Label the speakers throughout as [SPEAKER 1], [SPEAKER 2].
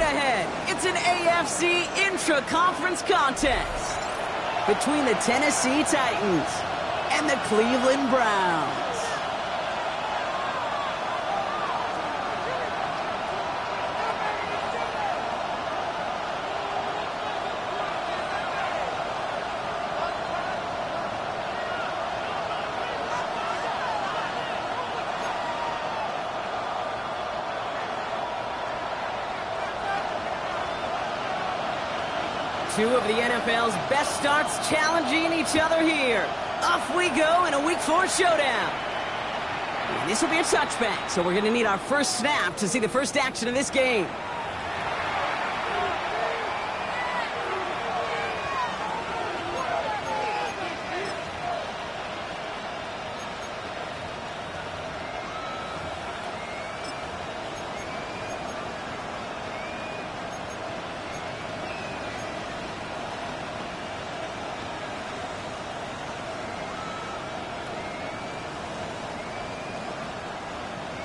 [SPEAKER 1] ahead. It's an AFC intra-conference contest between the Tennessee Titans and the Cleveland Browns. Two of the NFL's best starts challenging each other here. Off we go in a Week 4 showdown. And this will be a touchback, so we're going to need our first snap to see the first action of this game.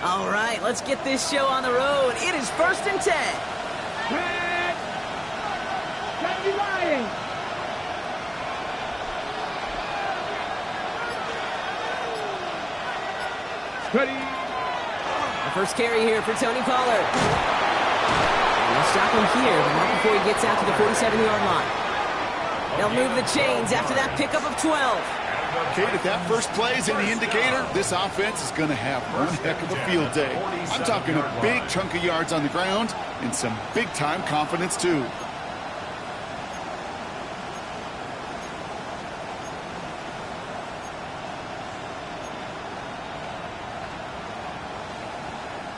[SPEAKER 1] All right, let's get this show on the road. It is 1st and 10.
[SPEAKER 2] Red! Tennessee Lions! Ready!
[SPEAKER 1] The first carry here for Tony Pollard. And they'll stop him here, but not before he gets out to the 47-yard line. They'll move the chains after that pickup of 12.
[SPEAKER 3] Kate, if that first play is any indicator, this offense is going to have one heck of a field day. I'm talking a big chunk of yards on the ground and some big-time confidence, too.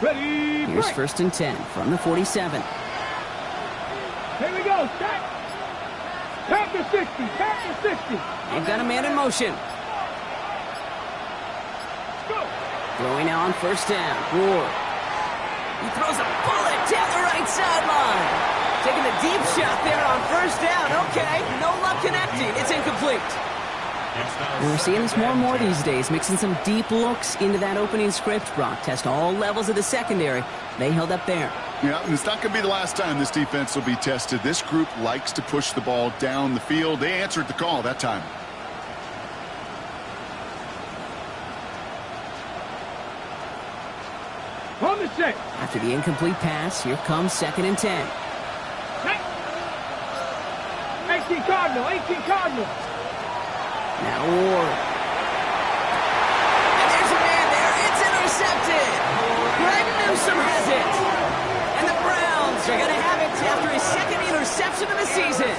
[SPEAKER 2] Ready!
[SPEAKER 1] Here's
[SPEAKER 2] break.
[SPEAKER 1] 1st and 10 from the 47.
[SPEAKER 2] Here we go, set! Tap to 60, tap to 60.
[SPEAKER 1] They've got a man in motion.
[SPEAKER 2] Go!
[SPEAKER 1] Throwing now on 1st down. Ward. He throws a bullet down the right sideline. Taking a deep shot there on 1st down. Okay, no luck connecting. It's incomplete. And we're seeing this more and more these days, mixing some deep looks into that opening script. Brock test all levels of the secondary. They held up there.
[SPEAKER 3] Yeah, and it's not going to be the last time this defense will be tested. This group likes to push the ball down the field. They answered the call that time.
[SPEAKER 2] On the set.
[SPEAKER 1] After the incomplete pass, here comes 2nd and 10.
[SPEAKER 2] Set. 18 Cardinal, 18 Cardinal.
[SPEAKER 1] Now Ward. And there's a man there. It's intercepted. Greg Newsome has it. And the Browns are going to have it after his 2nd interception of the season.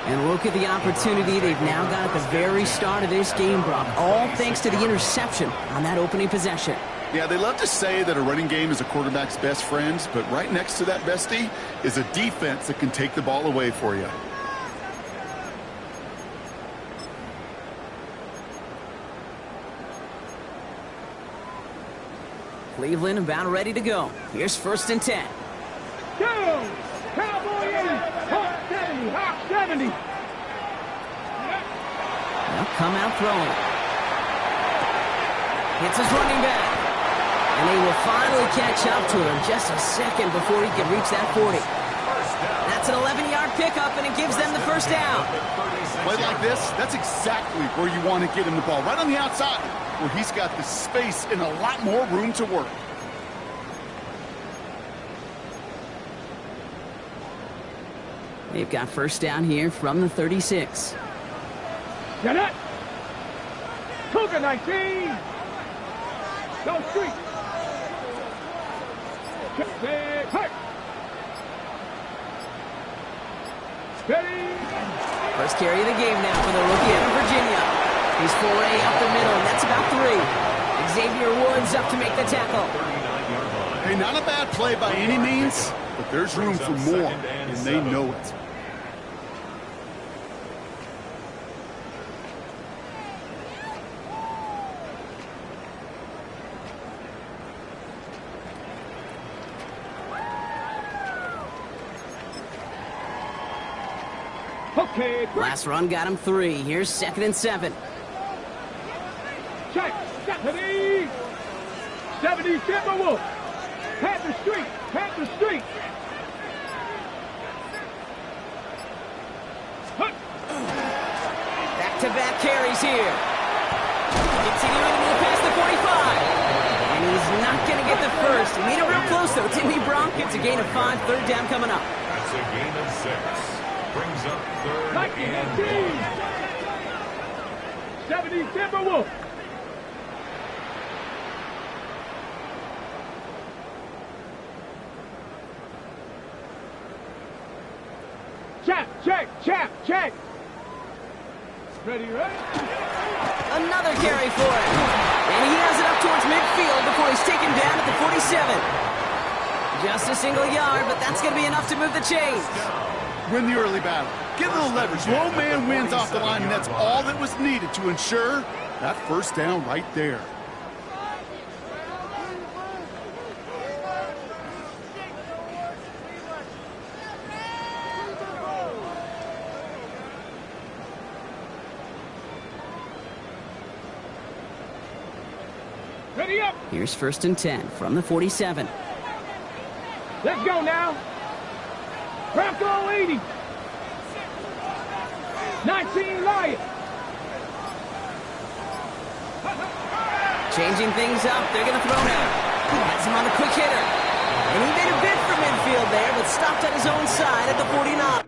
[SPEAKER 1] And look at the opportunity they've now got at the very start of this game, Brock. All thanks to the interception on that opening possession.
[SPEAKER 3] Yeah, they love to say that a running game is a quarterback's best friend, but right next to that bestie is a defense that can take the ball away for you.
[SPEAKER 1] Cleveland about ready to go. Here's 1st and 10.
[SPEAKER 2] Go! Cowboy 80, Hawk 70, Hawk 70.
[SPEAKER 1] They'll come out throwing. Hits his running back. And they will finally catch up to him just a second before he can reach that 40. That's an 11-yard pickup, and it gives them the 1st down.
[SPEAKER 3] Play like this, that's exactly where you want to get him the ball, right on the outside, where he's got the space and a lot more room to work.
[SPEAKER 1] They've got 1st down here from the 36.
[SPEAKER 2] Get it! Cougar 19. Go street. Hey, hey. Steady.
[SPEAKER 1] First carry of the game now for the rookie out of Virginia. He's 4A up the middle, and that's about 3. Xavier Woods up to make the tackle.
[SPEAKER 3] Hey, not a bad play by any means, but there's room for more, and they know it.
[SPEAKER 2] Okay,
[SPEAKER 1] Last run got him 3. Here's 2nd and 7.
[SPEAKER 2] check. 70. 70 Timberwolf. Panther Street. Panther Street.
[SPEAKER 1] back-to-back carries here. Continuing to move past the 45. And he's not going to get the first. He made it real close, though, didn't he, Bronk? It's a gain of 5, third down coming up.
[SPEAKER 4] That's a gain of 6. Brings up third and
[SPEAKER 2] 70 Timberwolves. Check. Ready?
[SPEAKER 1] Another carry for him. And he has it up towards midfield before he's taken down at the 47. Just a single yard, but that's going to be enough to move the chains.
[SPEAKER 3] Win the early battle. Get a little leverage. Low man wins off the line, and that's all that was needed to ensure that first down right there.
[SPEAKER 2] Ready up.
[SPEAKER 1] Here's 1st and 10 from the 47.
[SPEAKER 2] Let's go now. Bronco 80. 19 Lion.
[SPEAKER 1] Changing things up. They're going to throw now. That's him on the quick hitter. And he made a bid for midfield there, but stopped on his own side at the 49.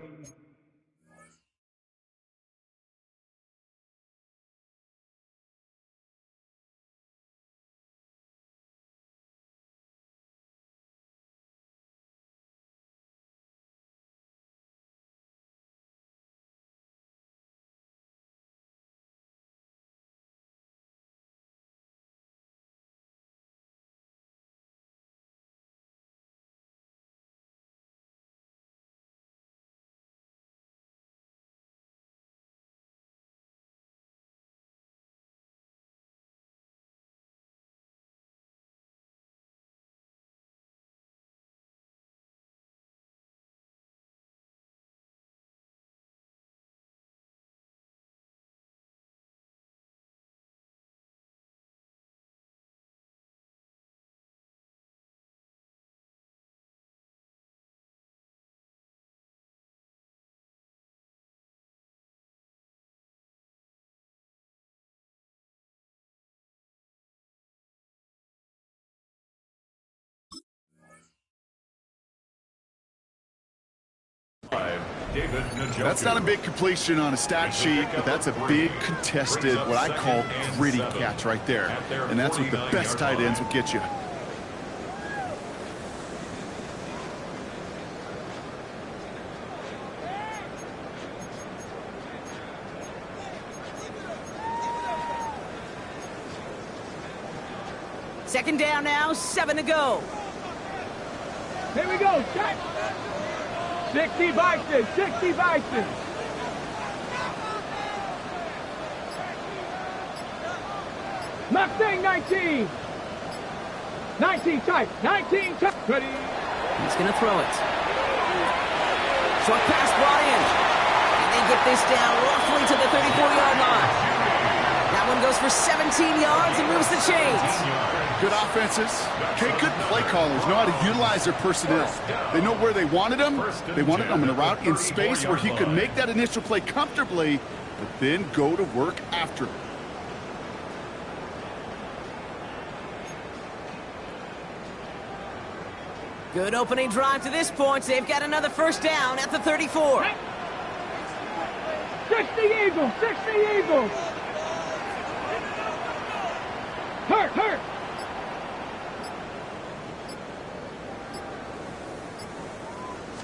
[SPEAKER 3] That's not a big completion on a stat sheet, but that's a big contested, what I call gritty catch right there. And that's what the best tight ends will get you.
[SPEAKER 1] Second down now, 7 to go.
[SPEAKER 2] Here we go. Check. 60 Bison. Mustang 19. 19 tight. Ready.
[SPEAKER 1] He's going to throw it. Short pass brought in. And they get this down roughly to the 34-yard line. That one goes for 17 yards and moves the chains.
[SPEAKER 3] Good offenses. Okay, good play callers know how to utilize their personnel. They know where they wanted them. They wanted them in a route in space where he could make that initial play comfortably, but then go to work after.
[SPEAKER 1] Good opening drive to this point. They've got another first down at the 34.
[SPEAKER 2] 60 Eagles. Hurt.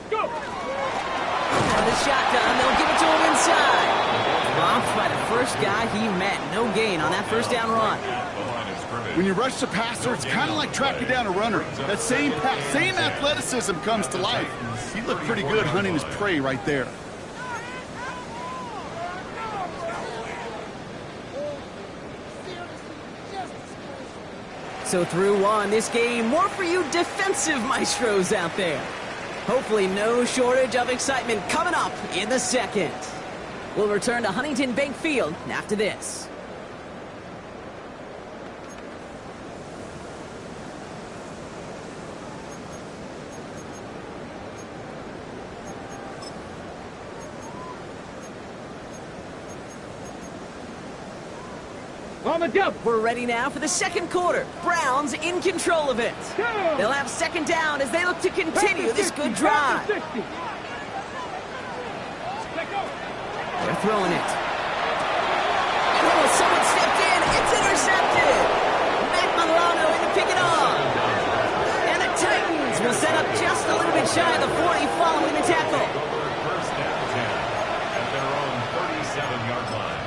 [SPEAKER 2] Go.
[SPEAKER 1] On the shotgun, they'll give it to him inside. Dropped by the first guy he met. No gain on that first down run.
[SPEAKER 3] When you rush the passer, it's kind of like tracking down a runner. That same athleticism comes to life. He looked pretty good hunting his prey right there.
[SPEAKER 1] So through one, this game, more for you defensive maestros out there. Hopefully no shortage of excitement coming up in the second. We'll return to Huntington Bank Field after this.
[SPEAKER 2] On the double.
[SPEAKER 1] We're ready now for the second quarter. Browns in control of it. They'll have second down as they look to continue this good drive. They're throwing it. Oh, someone stepped in. It's intercepted. Matt Milano in to pick it off. And the Titans will set up just a little bit shy of the 40 following the tackle.
[SPEAKER 4] First down 10 at their own 37-yard line.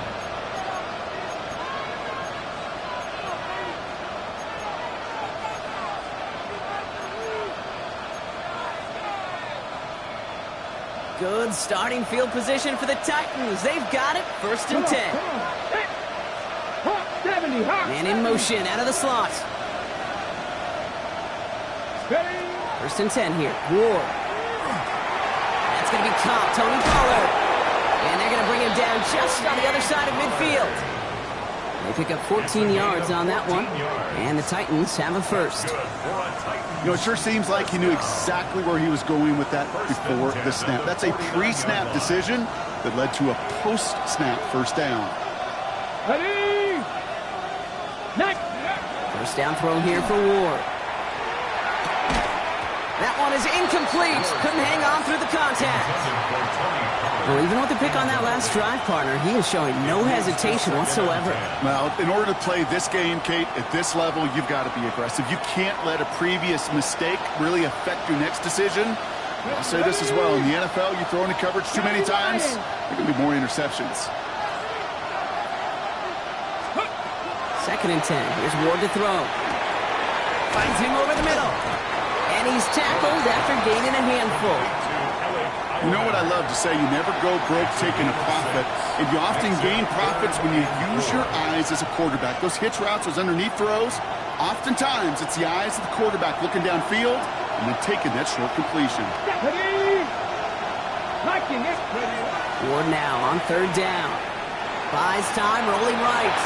[SPEAKER 1] Good starting field position for the Titans. They've got it. First and 10. Man in motion out of the slot. First and 10 here. Ward. That's going to be caught. Tony Pollard. And they're going to bring him down just on the other side of midfield. They pick up 14 yards on that one. And the Titans have a first.
[SPEAKER 3] You know, it sure seems like he knew exactly where he was going with that before the snap. That's a pre-snap decision that led to a post-snap first down.
[SPEAKER 2] Ready? Next.
[SPEAKER 1] First down throw here for Ward. That one is incomplete. Couldn't hang on through the contact. Well, even with the pick on that last drive, partner, he is showing no hesitation whatsoever.
[SPEAKER 3] Well, in order to play this game, Kate, at this level, you've got to be aggressive. You can't let a previous mistake really affect your next decision. I'll say this as well. In the NFL, you throw into coverage too many times, there can be more interceptions.
[SPEAKER 1] Second and 10. Here's Ward to throw. Finds him over the middle. And he's tackled after gaining a handful.
[SPEAKER 3] You know what I love to say? You never go broke taking a profit. And you often gain profits when you use your eyes as a quarterback. Those hitch routes, those underneath throws, oftentimes it's the eyes of the quarterback looking downfield and then taking that short completion.
[SPEAKER 1] Ward now on third down. Buys time, rolling right.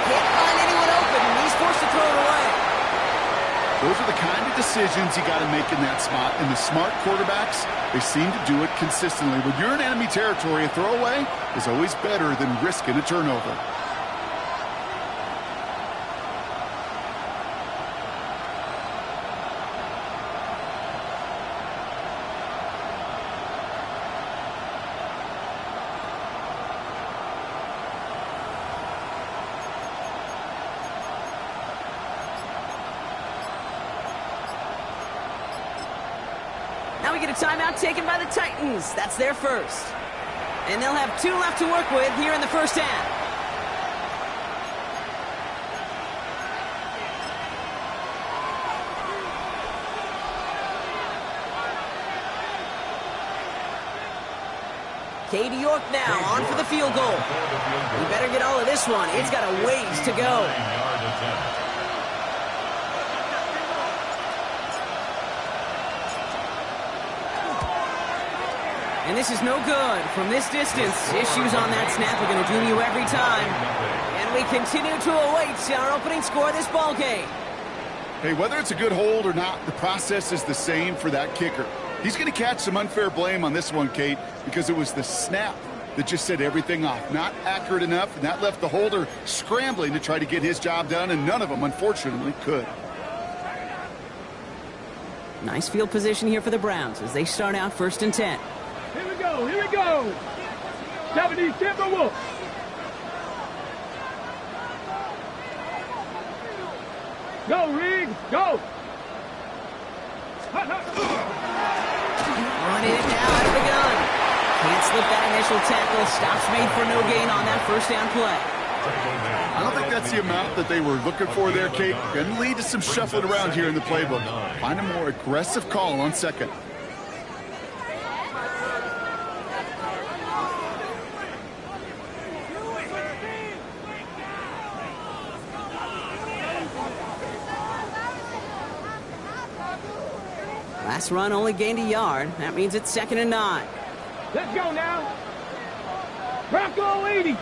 [SPEAKER 1] Can't find anyone open, and he's forced to throw it away.
[SPEAKER 3] Those are the kind of decisions you got to make in that spot. And the smart quarterbacks, they seem to do it consistently. When you're in enemy territory, a throwaway is always better than risking a turnover.
[SPEAKER 1] Now we get a timeout taken by the Titans. That's their first. And they'll have 2 left to work with here in the first half. Katie York now on for the field goal. You better get all of this one. It's got a ways to go. And this is no good. From this distance, issues on that snap are going to doom you every time. And we continue to await our opening score of this ball game.
[SPEAKER 3] Hey, whether it's a good hold or not, the process is the same for that kicker. He's going to catch some unfair blame on this one, Kate, because it was the snap that just set everything off. Not accurate enough, and that left the holder scrambling to try to get his job done, and none of them, unfortunately, could.
[SPEAKER 1] Nice field position here for the Browns as they start out first and 10.
[SPEAKER 2] Here we go, here we go. 70 Timberwolves. Go, Reed, go.
[SPEAKER 1] On it now out of the gun. Can't slip that initial tackle. Stops made for no gain on that first down play.
[SPEAKER 3] I don't think that's the amount that they were looking for there, Kate. Going to lead to some shuffling around here in the playbook. Find a more aggressive call on second.
[SPEAKER 1] Last run only gained a yard. That means it's 2nd and 9.
[SPEAKER 2] Let's go now. Bronco 80.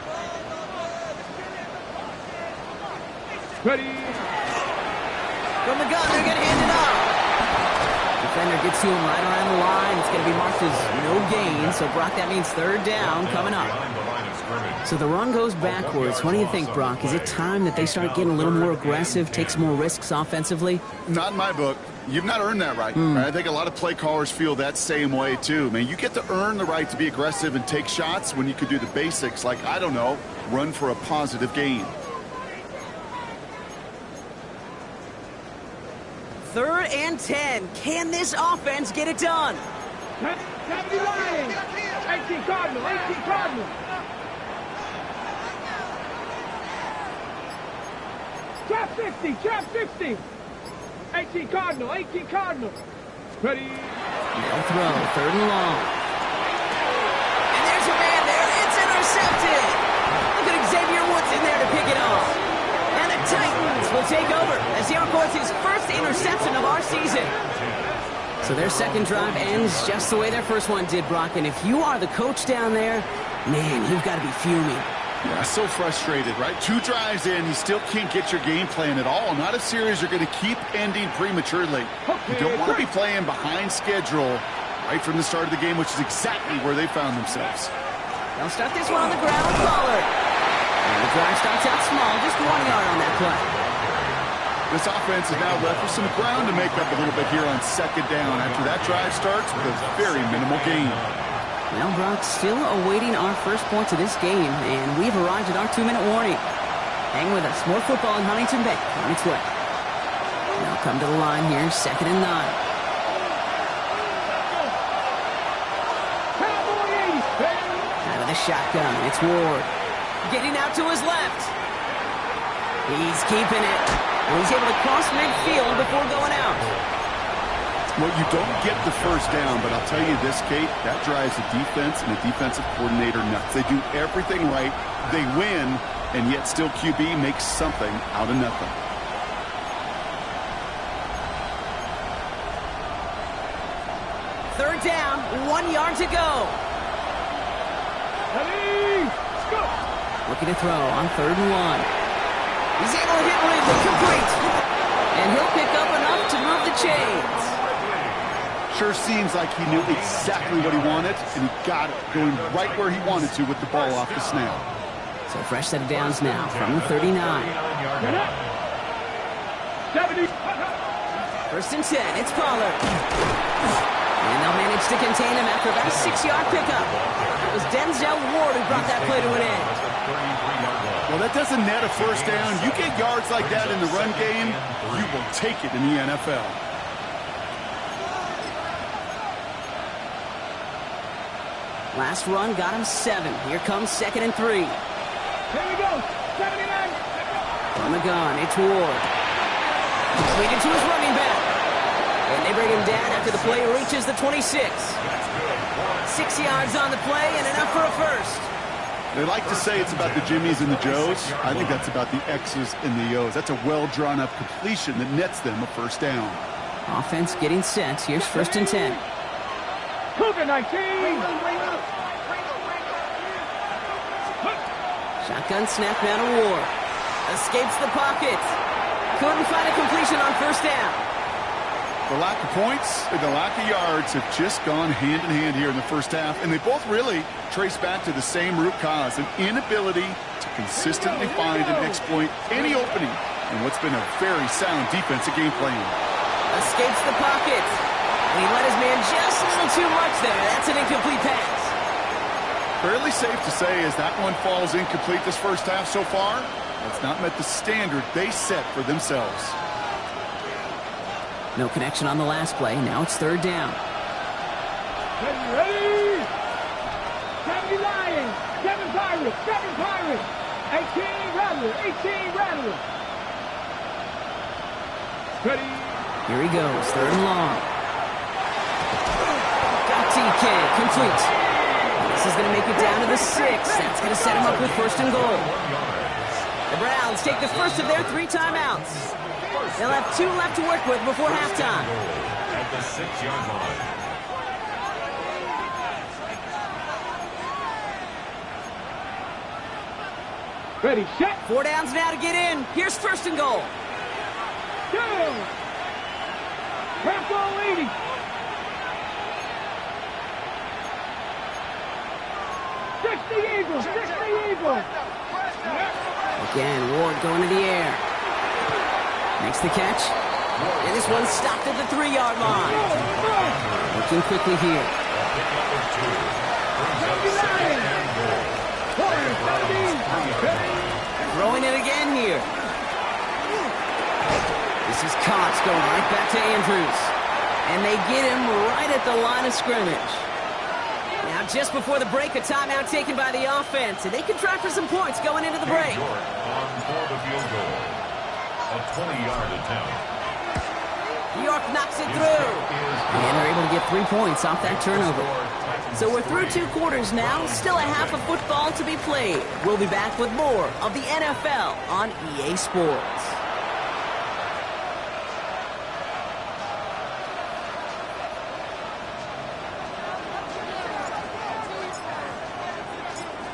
[SPEAKER 2] Ready.
[SPEAKER 1] From the gun, they're going to hand it off. Defender gets to him right around the line. It's going to be marked as no gain. So, Brock, that means 3rd down coming up.
[SPEAKER 4] scrimmage.
[SPEAKER 1] So the run goes backwards. What do you think, Brock? Is it time that they start getting a little more aggressive, take some more risks offensively?
[SPEAKER 3] Not in my book. You've not earned that right. I think a lot of play callers feel that same way, too. Man, you get to earn the right to be aggressive and take shots when you could do the basics, like, I don't know, run for a positive gain.
[SPEAKER 1] 3rd and 10. Can this offense get it done?
[SPEAKER 2] 70 Lions. 18 Cardinal. 18 Cardinal. Trap 60. Trap 60. 18 Cardinal. 18 Cardinal. Ready.
[SPEAKER 1] They'll throw. 3rd and long. And there's a man there. It's intercepted. Look at Xavier Woods in there to pick it off. And the Titans will take over as he records his first interception of our season. So their second drive ends just the way their first one did, Brock. And if you are the coach down there, man, you've got to be fuming.
[SPEAKER 3] Yeah, so frustrated, right? 2 drives in, you still can't get your game plan at all. Not a series you're going to keep ending prematurely. You don't want to be playing behind schedule right from the start of the game, which is exactly where they found themselves.
[SPEAKER 1] They'll start this one on the ground with Pollard. And the drive starts out small, just 1 yard on that play.
[SPEAKER 3] This offense is now left with some ground to make up a little bit here on 2nd down after that drive starts with a very minimal gain.
[SPEAKER 1] Well, Brock, still awaiting our first points of this game, and we've arrived at our 2-minute warning. Hang with us. More football in Huntington Bank on its way. Now come to the line here, 2nd and 9. Out of the shotgun, it's Ward. Getting out to his left. He's keeping it. And he's able to cross midfield before going out.
[SPEAKER 3] Well, you don't get the first down, but I'll tell you this, Kate, that drives the defense and the defensive coordinator nuts. They do everything right, they win, and yet still QB makes something out of nothing.
[SPEAKER 1] Third down, 1 yard to go.
[SPEAKER 2] Ready. Go.
[SPEAKER 1] Looking to throw on 3rd and 1. He's able to hit Ridley, complete. And he'll pick up enough to move the chains.
[SPEAKER 3] Sure seems like he knew exactly what he wanted, and he got it, going right where he wanted to with the ball off the snap.
[SPEAKER 1] So fresh set of downs now from the 39.
[SPEAKER 2] 70.
[SPEAKER 1] 1st and 10, it's Pollard. And they'll manage to contain him after about a 6-yard pickup. It was Denzel Ward who brought that play to an end.
[SPEAKER 3] Well, that doesn't net a first down. You get yards like that in the run game, you will take it in the NFL.
[SPEAKER 1] Last run got him 7. Here comes 2nd and 3.
[SPEAKER 2] Here we go. 79.
[SPEAKER 1] On the gun, it's Ward. Completed to his running back. And they bring him down after the play reaches the 26. 6 yards on the play and enough for a first.
[SPEAKER 3] They like to say it's about the Jimmies and the Joes. I think that's about the X's and the O's. That's a well-drawn-up completion that nets them a first down.
[SPEAKER 1] Offense getting set. Here's 1st and 10.
[SPEAKER 2] Cougar 19.
[SPEAKER 1] Shotgun snap now to Ward. Escapes the pocket. Couldn't find a completion on 1st down.
[SPEAKER 3] The lack of points and the lack of yards have just gone hand in hand here in the first half, and they both really trace back to the same root cause, an inability to consistently find and exploit any opening in what's been a very sound defensive game plan.
[SPEAKER 1] Escapes the pocket. He let his man just a little too much there. That's an incomplete pass.
[SPEAKER 3] Fairly safe to say as that one falls incomplete this first half so far, it's not met the standard they set for themselves.
[SPEAKER 1] No connection on the last play. Now it's 3rd down.
[SPEAKER 2] Ready. 70 Lions. 7 Pirates. 7 Pirates. 18 Rattlers. 18 Rattlers. Ready.
[SPEAKER 1] Here he goes. 3rd and long. Got TK. Complete. This is going to make it down to the 6. That's going to set him up with 1st and goal. The Browns take the first of their 3 timeouts. They'll have 2 left to work with before halftime.
[SPEAKER 4] At the 6-yard line.
[SPEAKER 2] Ready, set.
[SPEAKER 1] 4 downs now to get in. Here's 1st and goal.
[SPEAKER 2] Go. Purple 80. the Eagles. 6 the Eagles.
[SPEAKER 1] Again, Ward going to the air. Makes the catch. And this one's stopped at the 3-yard line. Working quickly here. Throwing it again here. This is Cox going right back to Andrews. And they get him right at the line of scrimmage. Now, just before the break, a timeout taken by the offense. And they can try for some points going into the break.
[SPEAKER 4] On for the field goal. A 20-yard attempt.
[SPEAKER 1] York knocks it through. And they're able to get 3 points off that turnover. So we're through 2 quarters now. Still a half of football to be played. We'll be back with more of the NFL on EA Sports.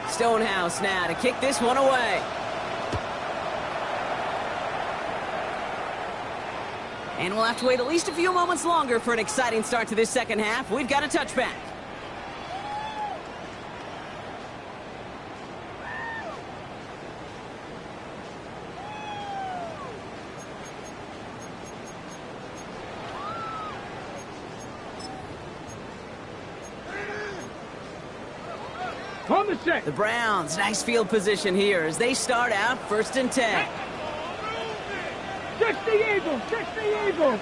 [SPEAKER 1] Stonehouse now to kick this one away. And we'll have to wait at least a few moments longer for an exciting start to this second half. We've got a touchback.
[SPEAKER 2] On the set.
[SPEAKER 1] The Browns, nice field position here as they start out 1st and 10.
[SPEAKER 2] 6 the Eagles. 6 the Eagles.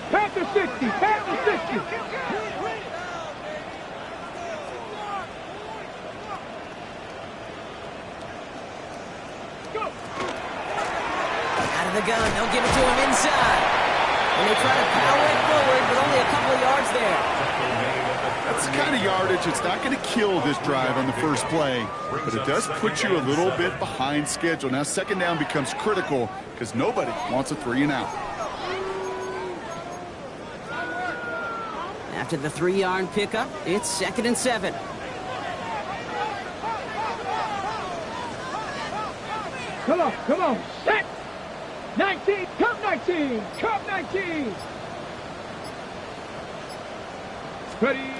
[SPEAKER 2] Panther 60. Panther 60.
[SPEAKER 1] Out of the gun, they'll give it to him inside. And they try to power it forward, but only a couple of yards there.
[SPEAKER 3] That's the kind of yardage it's not going to kill this drive on the first play, but it does put you a little bit behind schedule. Now second down becomes critical because nobody wants a 3 and out.
[SPEAKER 1] After the 3-yard pickup, it's 2nd and 7.
[SPEAKER 2] Come on. Set. 19. Come 19. Come 19. Ready.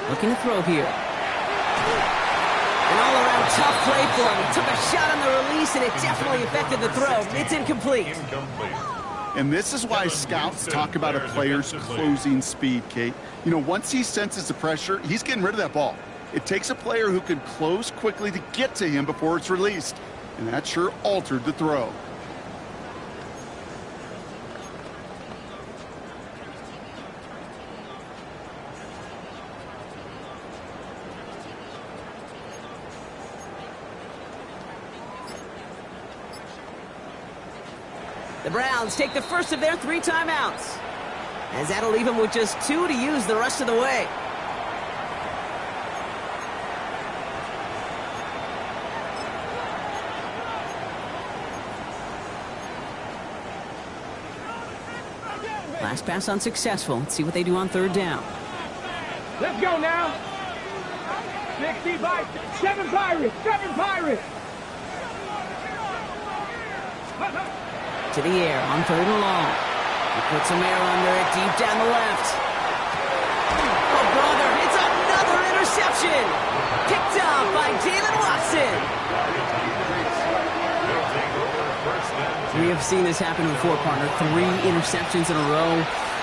[SPEAKER 1] Looking to throw here. An all-around tough play for him. He took a shot on the release, and it definitely affected the throw. It's incomplete.
[SPEAKER 3] And this is why scouts talk about a player's closing speed, Kate. You know, once he senses the pressure, he's getting rid of that ball. It takes a player who can close quickly to get to him before it's released. And that sure altered the throw.
[SPEAKER 1] The Browns take the first of their 3 timeouts, as that'll leave them with just 2 to use the rest of the way. Last pass unsuccessful. Let's see what they do on 3rd down.
[SPEAKER 2] Let's go now. 65. 7 Pirates. 7 Pirates.
[SPEAKER 1] To the air on 3rd and long. He puts some air under it deep down the left. Oh, brother, it's another interception. Picked up by David Watson. We have seen this happen before, partner. 3 interceptions in a row.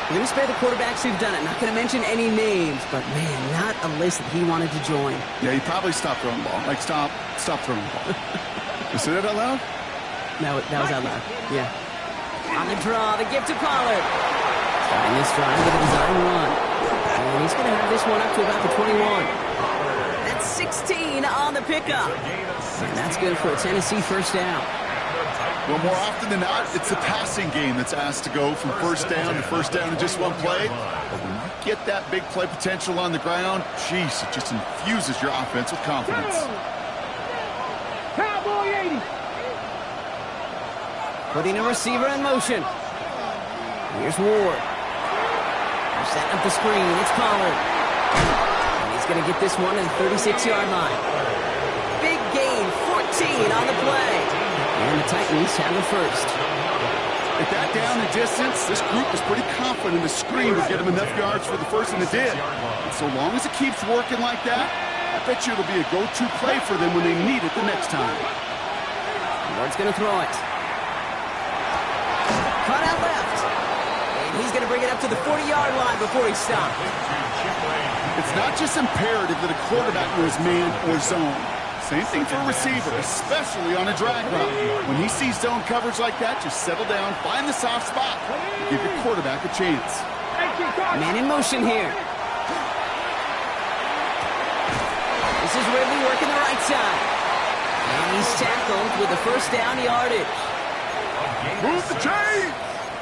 [SPEAKER 1] We're going to spare the quarterbacks who've done it. Not going to mention any names, but, man, not a list that he wanted to join.
[SPEAKER 3] Yeah, he probably stopped throwing the ball. Like, stop throwing the ball. You say that out loud?
[SPEAKER 1] No, that was out loud. Yeah. On the draw, the gift to Pollard. Starting this drive with a design run. And he's going to have this one up to about the 21. That's 16 on the pickup. And that's good for a Tennessee first down.
[SPEAKER 3] Well, more often than not, it's the passing game that's asked to go from first down in just one play. But when you get that big play potential on the ground, geez, it just infuses your offense with confidence.
[SPEAKER 2] Cowboy 80.
[SPEAKER 1] Putting a receiver in motion. Here's Ward. They're setting up the screen. It's Pollard. And he's going to get this one at the 36-yard line. Big gain, 14 on the play. And the Titans have the first.
[SPEAKER 3] At that down and distance, this group was pretty confident the screen would get him enough yards for the first, and it did. And so long as it keeps working like that, I bet you it'll be a go-to play for them when they need it the next time.
[SPEAKER 1] Ward's going to throw it. Cut out left. And he's going to bring it up to the 40-yard line before he stopped.
[SPEAKER 3] It's not just imperative that a quarterback knows man or zone. Same thing for a receiver, especially on a drag route. When he sees zone coverage like that, just settle down, find the soft spot, and give your quarterback a chance.
[SPEAKER 1] Man in motion here. This is Ridley working the right side. And he's tackled with the first down yardage.
[SPEAKER 3] Move the chains!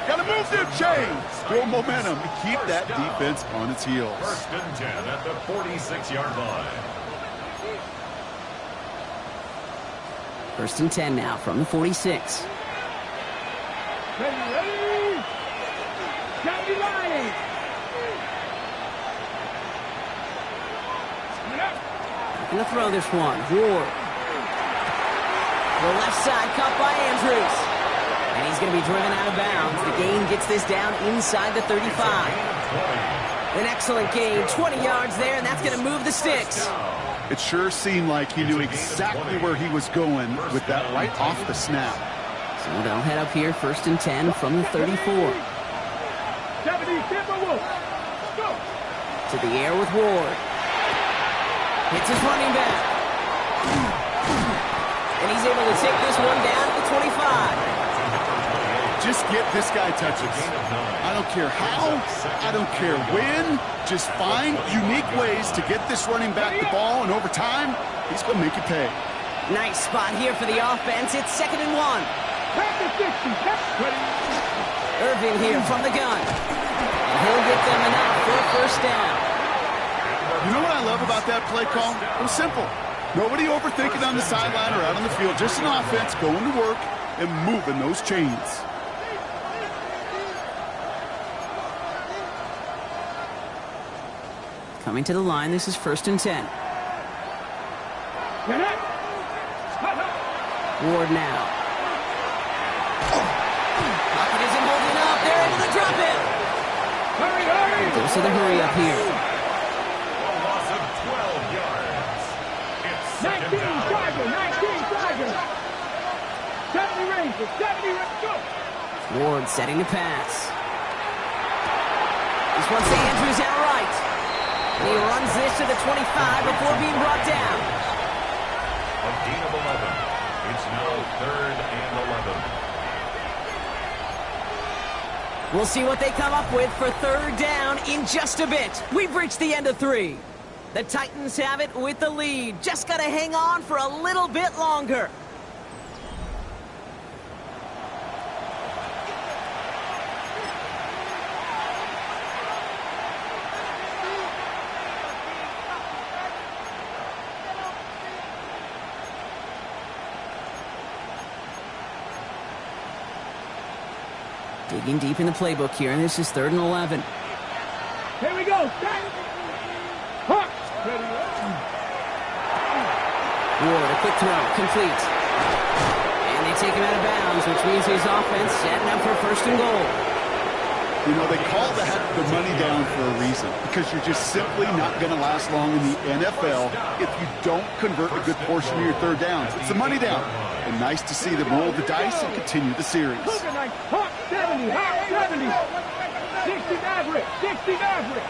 [SPEAKER 3] Gotta move them chains! Build momentum and keep that defense on its heels.
[SPEAKER 4] 1st and 10 at the 46-yard line.
[SPEAKER 1] 1st and 10 now from the 46.
[SPEAKER 2] Ready? County Lions.
[SPEAKER 1] Going to throw this one. Ward. The left side caught by Andrews. And he's going to be driven out of bounds. The gain gets this down inside the 35. An excellent gain. 20 yards there, and that's going to move the sticks.
[SPEAKER 3] It sure seemed like he knew exactly where he was going with that right off the snap.
[SPEAKER 1] So they'll head up here 1st and 10 from the 34.
[SPEAKER 2] 70 Timberwolves. Go.
[SPEAKER 1] To the air with Ward. Hits his running back. And he's able to take this one down at the 25.
[SPEAKER 3] Just get this guy touches. I don't care how, I don't care when. Just find unique ways to get this running back the ball, and over time, he's going to make you pay.
[SPEAKER 1] Nice spot here for the offense. It's 2nd and 1.
[SPEAKER 2] Back to 60.
[SPEAKER 1] Irving here from the gun. And he'll get them enough for a first down.
[SPEAKER 3] You know what I love about that play call? It was simple. Nobody overthinking on the sideline or out on the field. Just an offense going to work and moving those chains.
[SPEAKER 1] Coming to the line, this is 1st and 10. Ward now. Pocket isn't holding up. They're able to drop it.
[SPEAKER 2] Hurry, hurry.
[SPEAKER 1] Goes to the hurry up here.
[SPEAKER 4] A loss of 12 yards. It's
[SPEAKER 2] 19 Tigers, 19 Tigers. 70 Rangers, 70 Rangers. Go.
[SPEAKER 1] Ward setting the pass. This one's to Andrews outright. And he runs this to the 25 before being brought down.
[SPEAKER 4] a gain of 11. It's now 3rd and 11.
[SPEAKER 1] We'll see what they come up with for 3rd down in just a bit. We've reached the end of 3. The Titans have it with the lead. Just got to hang on for a little bit longer. Digging deep in the playbook here, and this is 3rd and 11.
[SPEAKER 2] Here we go. Hawk.
[SPEAKER 1] Ward, a quick throw, complete. And they take him out of bounds, which means his offense setting up for 1st and goal.
[SPEAKER 3] You know, they call that the money down for a reason, because you're just simply not going to last long in the NFL if you don't convert a good portion of your 3rd downs. It's the money down. And nice to see them roll the dice and continue the series.
[SPEAKER 2] Hawk 70, Hawk 70. 60 Maverick, 60 Maverick.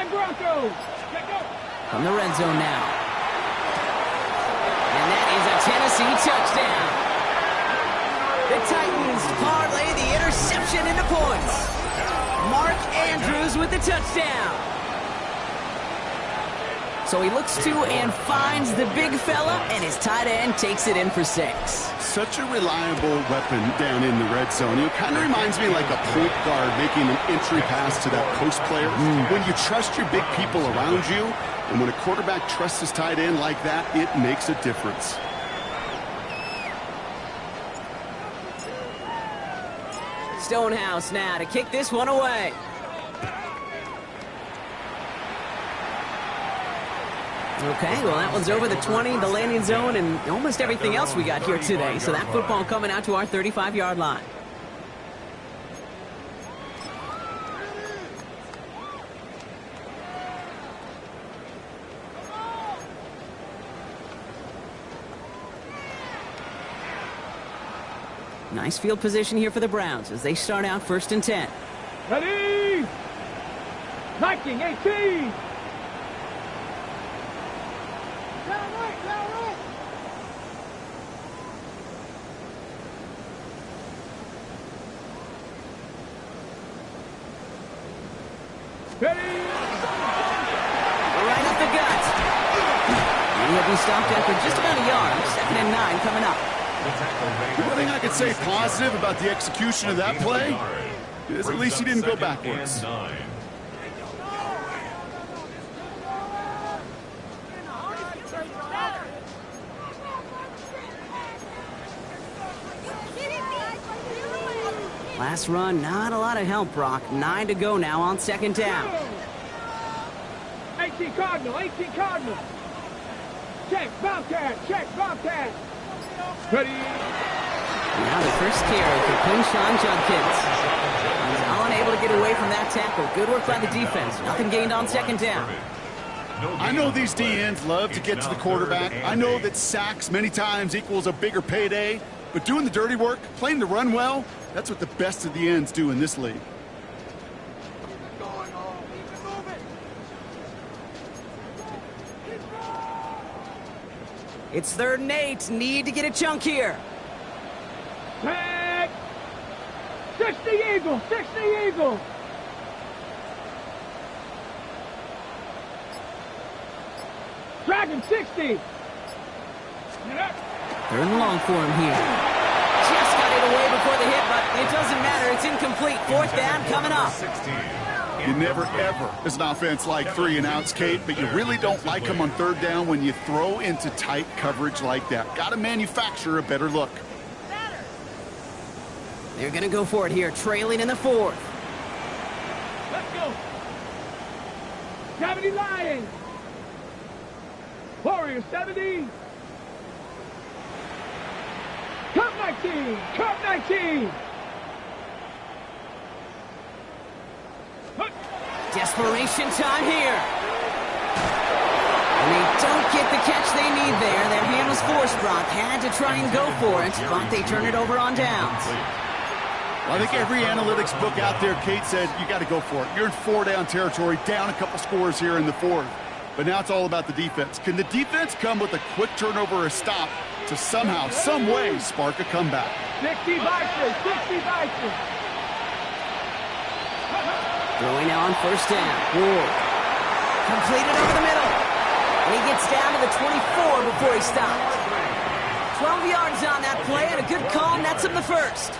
[SPEAKER 2] Broncos.
[SPEAKER 1] From the red zone now. And that is a Tennessee touchdown. The Titans parlay the interception into points. Mark Andrews with the touchdown. So he looks to and finds the big fella, and his tight end takes it in for 6.
[SPEAKER 3] Such a reliable weapon down in the red zone. It kind of reminds me like a point guard making an entry pass to that post player. When you trust your big people around you, and when a quarterback trusts his tight end like that, it makes a difference.
[SPEAKER 1] Stonehouse now to kick this one away. Okay, well, that one's over the 20, the landing zone, and almost everything else we got here today. So that football coming out to our 35-yard line. Nice field position here for the Browns as they start out 1st and 10.
[SPEAKER 2] Ready? Viking 18. Down right, down right. Ready?
[SPEAKER 1] Right up the gut. And he'll be stopped after just about a yard. 2nd and 9 coming up.
[SPEAKER 3] The one thing I could say positive about the execution of that play is at least he didn't go backwards.
[SPEAKER 1] Last run, not a lot of help, Brock. 9 to go now on 2nd down.
[SPEAKER 2] 18 Cardinal, 18 Cardinal. Check, Bobcat, check, Bobcat. Ready?
[SPEAKER 1] Now the first carry for Quinshon Judkins. He's unable to get away from that tackle. Good work by the defense. Nothing gained on 2nd down.
[SPEAKER 3] I know these D-ends love to get to the quarterback. I know that sacks many times equals a bigger payday. But doing the dirty work, playing the run well, that's what the best of the ends do in this league.
[SPEAKER 1] It's 3rd and 8. Need to get a chunk here.
[SPEAKER 2] Tag. 60 Eagle, 60 Eagle. Dragon 60.
[SPEAKER 1] 3rd and long for him here. Just got it away before the hit, but it doesn't matter. It's incomplete. 4th down coming up.
[SPEAKER 3] You never, ever, as an offense, like 3-and-outs, Kate, but you really don't like them on 3rd down when you throw into tight coverage like that. Got to manufacture a better look.
[SPEAKER 1] They're going to go for it here, trailing in the 4th.
[SPEAKER 2] Let's go. 70 Lions. Warriors 70. Cup 19. Cup 19.
[SPEAKER 1] Desperation time here. And they don't get the catch they need there. Their hand was forced, Brock. Had to try and go for it, but they turn it over on downs.
[SPEAKER 3] Well, I think every analytics book out there, Kate, said you got to go for it. You're in 4-down territory, down a couple scores here in the 4th. But now it's all about the defense. Can the defense come with a quick turnover or a stop to somehow, some way, spark a comeback?
[SPEAKER 2] 60 Bison, 60 Bison.
[SPEAKER 1] Throwing now on 1st down. Ward. Completed over the middle. And he gets down to the 24 before he stopped. 12 yards on that play and a good call nets him the 1st.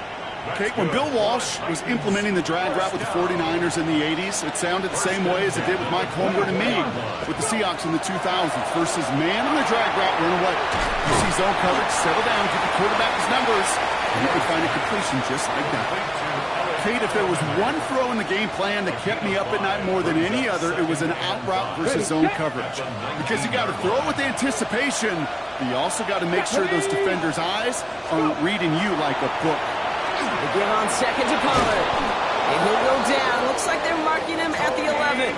[SPEAKER 3] Kate, when Bill Walsh was implementing the drag route with the 49ers in the 80s, it sounded the same way as it did with Mike Holmgren and me with the Seahawks in the 2000s. Versus man on the drag route, run away. You see zone coverage, settle down, get the quarterback his numbers, and you can find a completion just like that. Kate, if there was one throw in the game plan that kept me up at night more than any other, it was an out route versus zone coverage. Because you got to throw with anticipation, but you also got to make sure those defenders' eyes aren't reading you like a book.
[SPEAKER 1] They give on 2nd to Pollard. And he'll go down. Looks like they're marking him at the 11.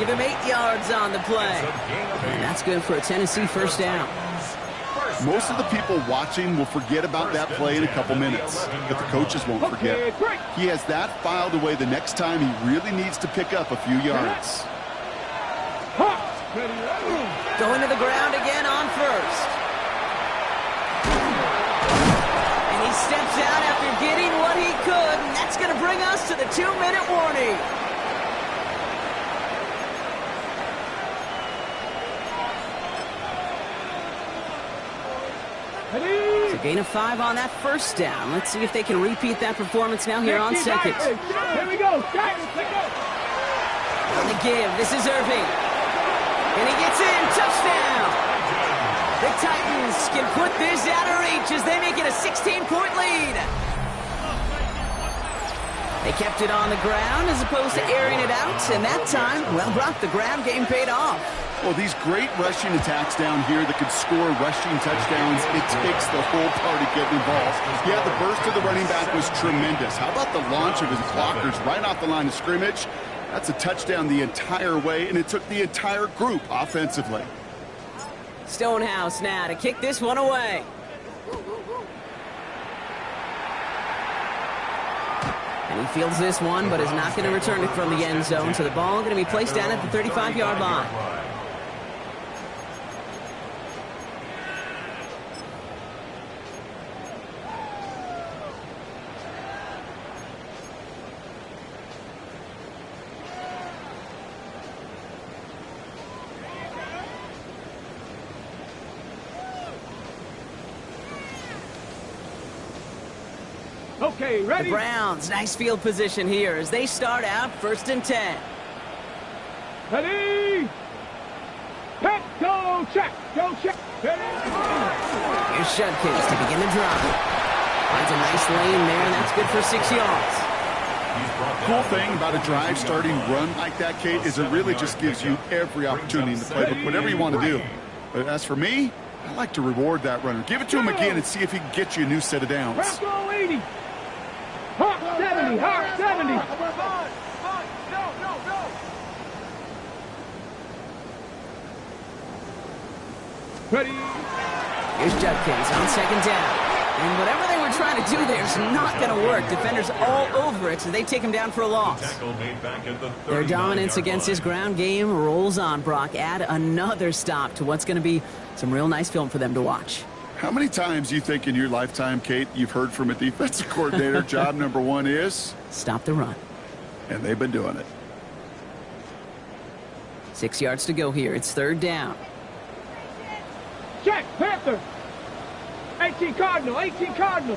[SPEAKER 1] Give him 8 yards on the play. And that's good for a Tennessee 1st down.
[SPEAKER 3] Most of the people watching will forget about that play in a couple minutes, but the coaches won't forget. He has that filed away the next time he really needs to pick up a few yards.
[SPEAKER 1] Going to the ground again on 1st. And he steps out after getting what he could, and that's going to bring us to the 2-minute warning. It's a gain of 5 on that 1st down. Let's see if they can repeat that performance now here on 2nd.
[SPEAKER 2] Here we go.
[SPEAKER 1] On the give, this is Irving. And he gets in, touchdown! The Titans can put this out of reach as they make it a 16-point lead. They kept it on the ground as opposed to airing it out, and that time, well, Brock, the ground game paid off.
[SPEAKER 3] Well, these great rushing attacks down here that could score rushing touchdowns, it takes the whole party getting involved. Yeah, the burst of the running back was tremendous. How about the launch of his blockers right off the line of scrimmage? That's a touchdown the entire way, and it took the entire group offensively.
[SPEAKER 1] Stonehouse now to kick this one away. And he fields this one, but is not going to return it from the end zone, so the ball going to be placed down at the 35-yard line.
[SPEAKER 2] Okay, ready?
[SPEAKER 1] The Browns, nice field position here as they start out 1st and 10.
[SPEAKER 2] Ready? Hit, go check, go check. Ready?
[SPEAKER 1] Here's Judkins to begin the drive. Finds a nice lane there, and that's good for 6 yards.
[SPEAKER 3] Cool thing about a drive starting run like that, Kate, is it really just gives you every opportunity in the playbook, whatever you want to do. But as for me, I like to reward that runner. Give it to him again and see if he can get you a new set of downs.
[SPEAKER 2] Bronco 80. Hawk 70, Hawk 70. Ready?
[SPEAKER 1] Here's Judkins on 2nd down. And whatever they were trying to do there is not going to work. Defenders all over it, so they take him down for a loss. Their dominance against his ground game rolls on, Brock. Add another stop to what's going to be some real nice film for them to watch.
[SPEAKER 3] How many times you think in your lifetime, Kate, you've heard from a defensive coordinator, job number one is?
[SPEAKER 1] Stop the run.
[SPEAKER 3] And they've been doing it.
[SPEAKER 1] 6 yards to go here. It's 3rd down.
[SPEAKER 2] Check, Panther. 18 Cardinal, 18 Cardinal.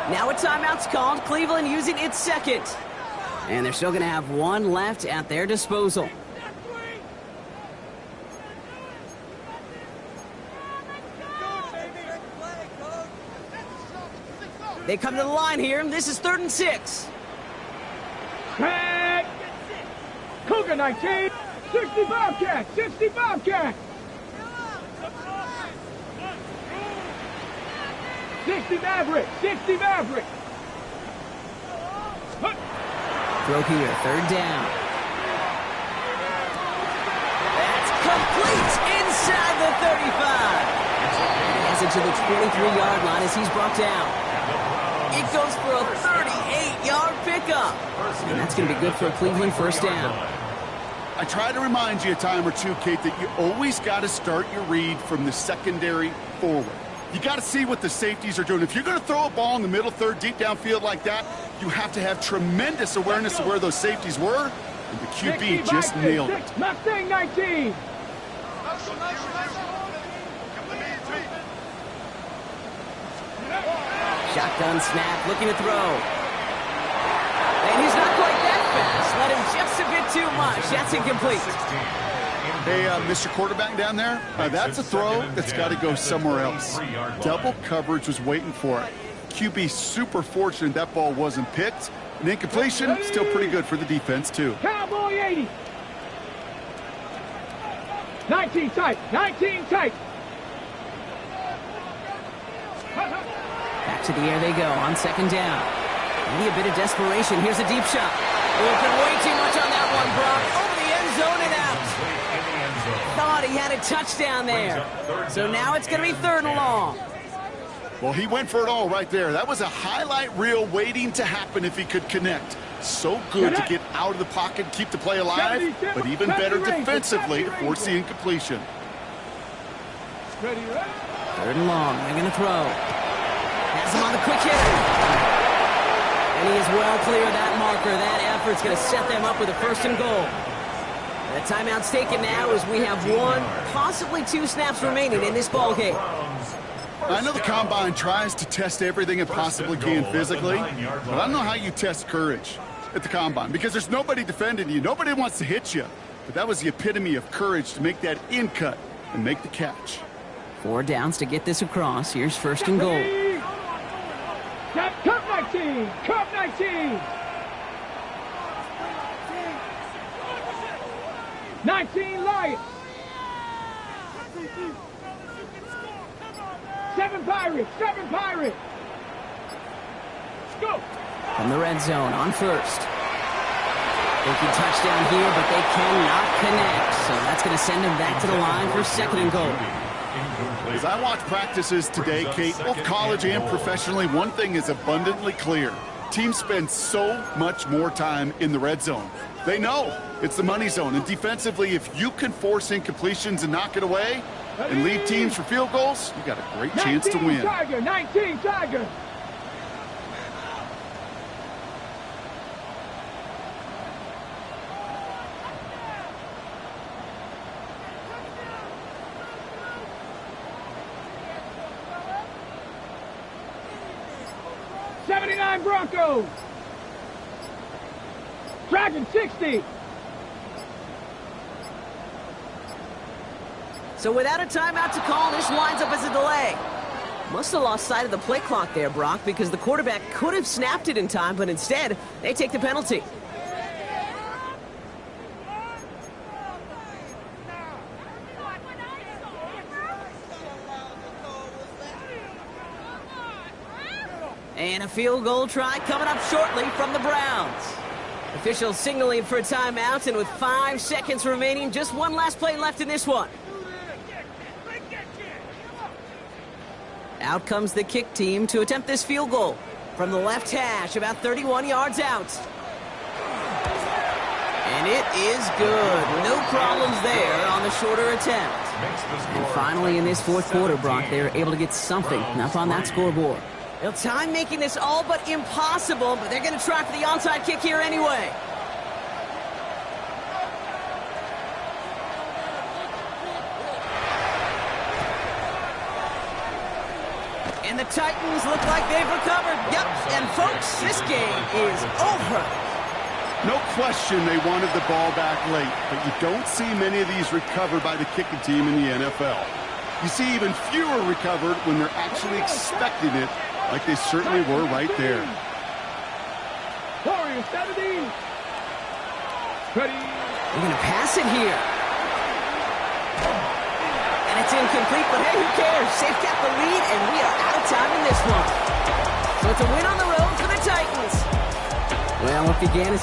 [SPEAKER 1] Now a timeout's called. Cleveland using its 2nd. And they're still going to have one left at their disposal. They come to the line here. This is 3rd and 6.
[SPEAKER 2] Check. Cougar 19. 60 Bobcat, 60 Bobcat. 60 Maverick, 60 Maverick.
[SPEAKER 1] Throw here, 3rd down. That's complete inside the 35. He has it to the 23-yard line as he's brought down. It goes for a 38-yard pickup. And that's going to be good for a Cleveland 1st down.
[SPEAKER 3] I try to remind you a time or two, Kate, that you always got to start your read from the secondary forward. You got to see what the safeties are doing. If you're going to throw a ball in the middle third, deep downfield like that, you have to have tremendous awareness of where those safeties were, and the QB just nailed it.
[SPEAKER 2] Mustang 19.
[SPEAKER 1] Shotgun snap, looking to throw. And he's not quite that fast. Let him just a bit too much. That's incomplete.
[SPEAKER 3] Hey, Mr. Quarterback down there, that's a throw that's got to go somewhere else. Double coverage was waiting for it. QB super fortunate that ball wasn't picked. An incompletion, still pretty good for the defense, too.
[SPEAKER 2] Cowboy 80. 19 tight, 19 tight.
[SPEAKER 1] Back to the air they go on 2nd down. Maybe a bit of desperation. Here's a deep shot. Open way too much on that one, Brock. Over the end zone and out. Thought he had a touchdown there. So now it's going to be 3rd and long.
[SPEAKER 3] Well, he went for it all right there. That was a highlight reel waiting to happen if he could connect. So good to get out of the pocket, keep the play alive, but even better defensively to force the incompletion.
[SPEAKER 1] 3rd and long. They're going to throw. Has him on the quick hitter. And he is well clear of that marker. That effort's going to set them up with a 1st and goal. The timeout's taken now as we have 1, possibly 2 snaps remaining in this ball game.
[SPEAKER 3] I know the Combine tries to test everything it possibly can physically, but I don't know how you test courage at the Combine because there's nobody defending you. Nobody wants to hit you. But that was the epitome of courage to make that in cut and make the catch.
[SPEAKER 1] 4 downs to get this across. Here's 1st and goal.
[SPEAKER 2] Cup 19, Cup 19. 19 Lions. Seven Pirates. Seven Pirates. Go.
[SPEAKER 1] From the red zone on first. Thinking touchdown here, but they cannot connect. So that's going to send them back to the line for second and goal.
[SPEAKER 3] As I watch practices today, Kate, both college and professionally, one thing is abundantly clear. Teams spend so much more time in the red zone. They know it's the money zone. And defensively, if you can force incompletions and knock it away and lead teams for field goals, you got a great chance to win.
[SPEAKER 2] 19 Tiger, 19 Tiger. Broncos. Dragon 60.
[SPEAKER 1] So without a timeout to call, this winds up as a delay. Must have lost sight of the play clock there, Brock, because the quarterback could have snapped it in time, but instead, they take the penalty. And a field goal try coming up shortly from the Browns. Officials signaling for a timeout, and with 5 seconds remaining, just one last play left in this one. Out comes the kick team to attempt this field goal from the left hash, about 31 yards out. And it is good. No problems there on the shorter attempt. And finally in this fourth quarter, Brock, they are able to get something up on that scoreboard. Well, time making this all but impossible, but they're going to try for the onside kick here anyway. And the Titans look like they've recovered. Yep, and folks, this game is over.
[SPEAKER 3] No question they wanted the ball back late, but you don't see many of these recovered by the kicking team in the NFL. You see even fewer recovered when they're actually expecting it, like they certainly were right there.
[SPEAKER 2] Warriors 70. Ready.
[SPEAKER 1] They're going to pass it here. And it's incomplete, but hey, who cares? They've got the lead, and we are out of time in this one. So it's a win on the road for the Titans. Well, it began as